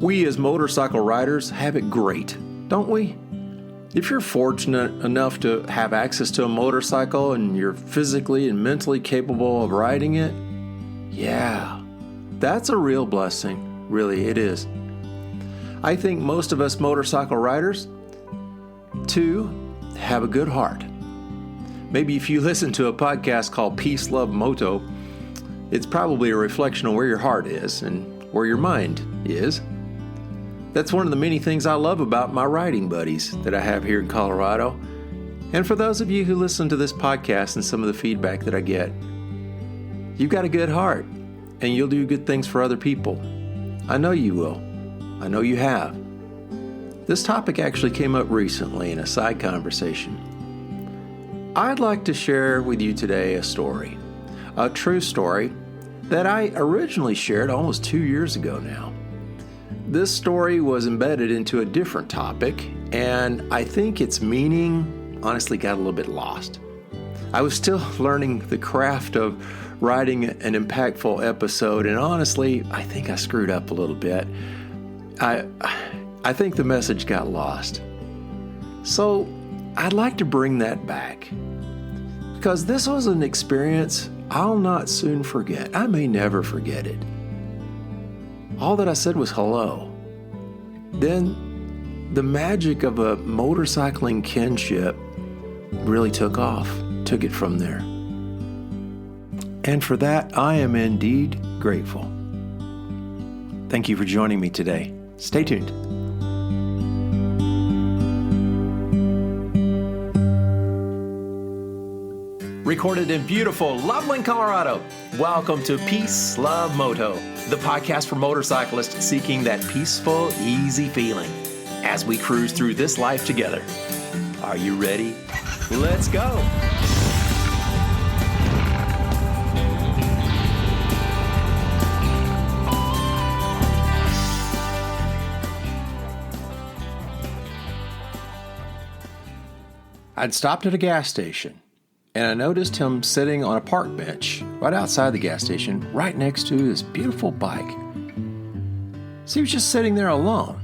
We as motorcycle riders have it great, don't we? If you're fortunate enough to have access to a motorcycle and you're physically and mentally capable of riding it, yeah, that's a real blessing. Really, it is. I think most of us motorcycle riders, too, have a good heart. Maybe if you listen to a podcast called Peace, Love, Moto, it's probably a reflection on where your heart is and where your mind is. That's one of the many things I love about my riding buddies that I have here in Colorado. And for those of you who listen to this podcast and some of the feedback that I get, you've got a good heart and you'll do good things for other people. I know you will. I know you have. This topic actually came up recently in a side conversation. I'd like to share with you today a story, a true story that I originally shared almost 2 years ago now. This story was embedded into a different topic, and I think its meaning honestly got a little bit lost. I was still learning the craft of writing an impactful episode, and honestly, I think I screwed up a little bit. I think the message got lost. So I'd like to bring that back, because this was an experience I'll not soon forget. I may never forget it. All that I said was hello. Then the magic of a motorcycling kinship really took off, took it from there. And for that, I am indeed grateful. Thank you for joining me today. Stay tuned. Recorded in beautiful Loveland, Colorado. Welcome to Peace, Love, Moto, the podcast for motorcyclists seeking that peaceful, easy feeling as we cruise through this life together. Are you ready? Let's go. I'd stopped at a gas station, and I noticed him sitting on a park bench right outside the gas station, right next to his beautiful bike. So he was just sitting there alone.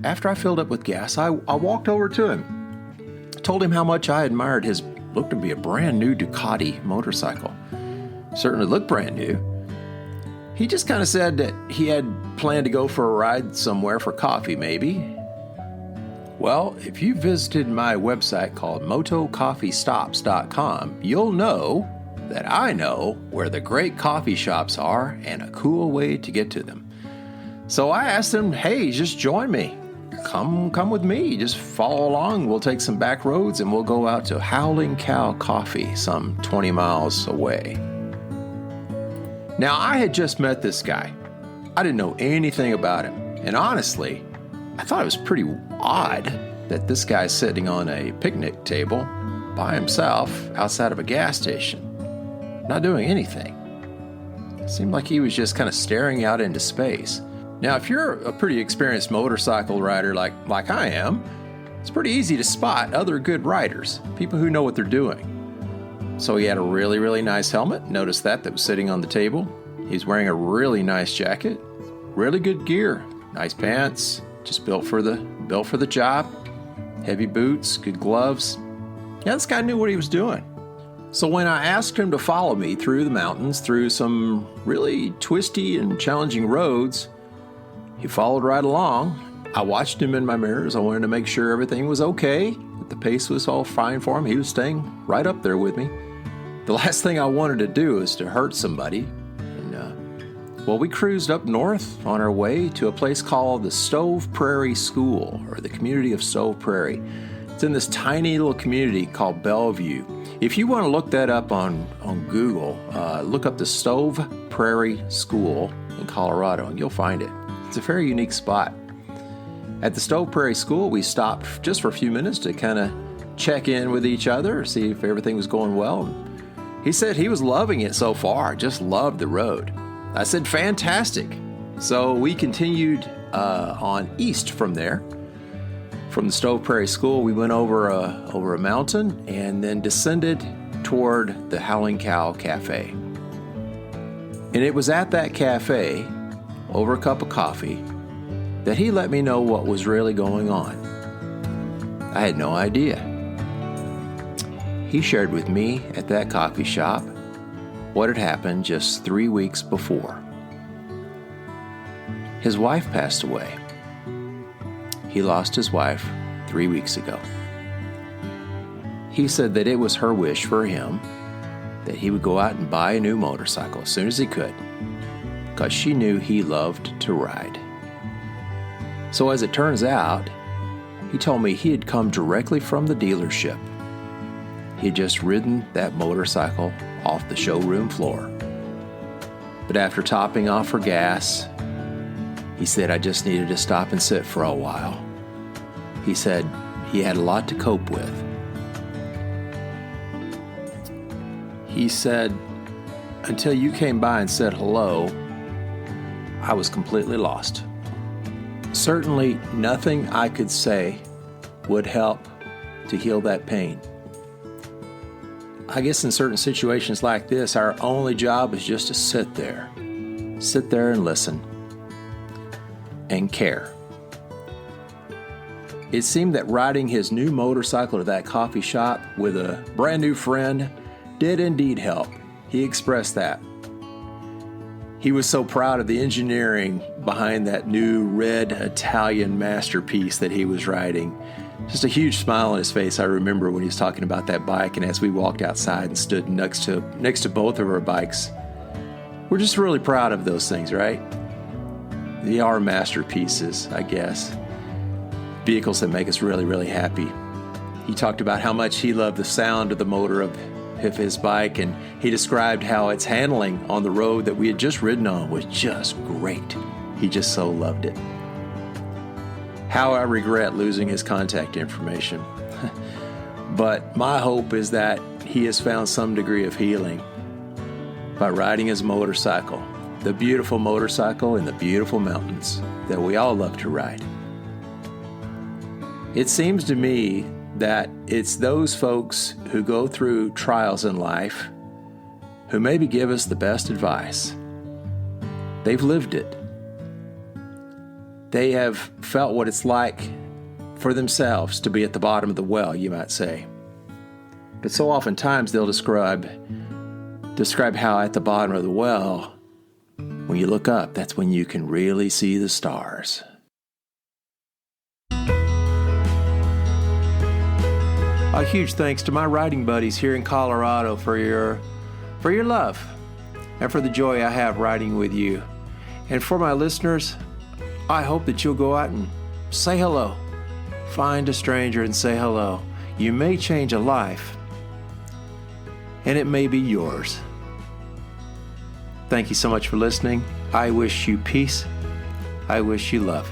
After I filled up with gas, I walked over to him, told him how much I admired his looked to be a brand new Ducati motorcycle. Certainly looked brand new. He just kind of said that he had planned to go for a ride somewhere for coffee, maybe. Well, if you visited my website called motocoffeestops.com, you'll know that I know where the great coffee shops are and a cool way to get to them. So I asked him, hey, just join me. Come with me. Just follow along. We'll take some back roads and we'll go out to Howling Cow Coffee, some 20 miles away. Now, I had just met this guy. I didn't know anything about him. And honestly, I thought it was pretty odd that this guy's sitting on a picnic table by himself outside of a gas station, not doing anything. It seemed like he was just kind of staring out into space. Now, if you're a pretty experienced motorcycle rider like I am, it's pretty easy to spot other good riders, people who know what they're doing. So he had a really, really nice helmet. Notice that was sitting on the table. He's wearing a really nice jacket, really good gear, nice pants, just built for the job, heavy boots, good gloves. Yeah, this guy knew what he was doing. So when I asked him to follow me through the mountains, through some really twisty and challenging roads, he followed right along. I watched him in my mirrors. I wanted to make sure everything was okay, that the pace was all fine for him. He was staying right up there with me. The last thing I wanted to do is to hurt somebody. Well, we cruised up north on our way to a place called the Stove Prairie School, or the community of Stove Prairie. It's in this tiny little community called Bellevue. If you want to look that up on Google, look up the Stove Prairie School in Colorado, and you'll find it. It's a very unique spot. At the Stove Prairie School, we stopped just for a few minutes to kind of check in with each other, see if everything was going well. He said he was loving it so far, just loved the road. I said, fantastic. So we continued on east from there From the Stove Prairie School, we went over a mountain and then descended toward the Howling Cow Cafe. And it was at that cafe, over a cup of coffee, that he let me know what was really going on. I had no idea. He shared with me at that coffee shop what had happened just 3 weeks before. His wife passed away. He lost his wife 3 weeks ago. He said that it was her wish for him that he would go out and buy a new motorcycle as soon as he could, because she knew he loved to ride. So as it turns out, he told me he had come directly from the dealership. He had just ridden that motorcycle off the showroom floor. But after topping off for gas, he said, I just needed to stop and sit for a while. He said he had a lot to cope with. He said, until you came by and said hello, I was completely lost. Certainly nothing I could say would help to heal that pain. I guess in certain situations like this, our only job is just to sit there and listen and care. It seemed that riding his new motorcycle to that coffee shop with a brand new friend did indeed help. He expressed that. He was so proud of the engineering behind that new red Italian masterpiece that he was riding. Just a huge smile on his face, I remember, when he was talking about that bike, and as we walked outside and stood next to both of our bikes. We're just really proud of those things, right? They are masterpieces, I guess. Vehicles that make us really, really happy. He talked about how much he loved the sound of the motor of his bike, and he described how its handling on the road that we had just ridden on was just great. He just so loved it. How I regret losing his contact information. But my hope is that he has found some degree of healing by riding his motorcycle, the beautiful motorcycle in the beautiful mountains that we all love to ride. It seems to me that it's those folks who go through trials in life who maybe give us the best advice. They've lived it. They have felt what it's like for themselves to be at the bottom of the well, you might say. But so oftentimes they'll describe how at the bottom of the well, when you look up, that's when you can really see the stars. A huge thanks to my riding buddies here in Colorado for your love and for the joy I have riding with you. And for my listeners, I hope that you'll go out and say hello. Find a stranger and say hello. You may change a life, and it may be yours. Thank you so much for listening. I wish you peace. I wish you love.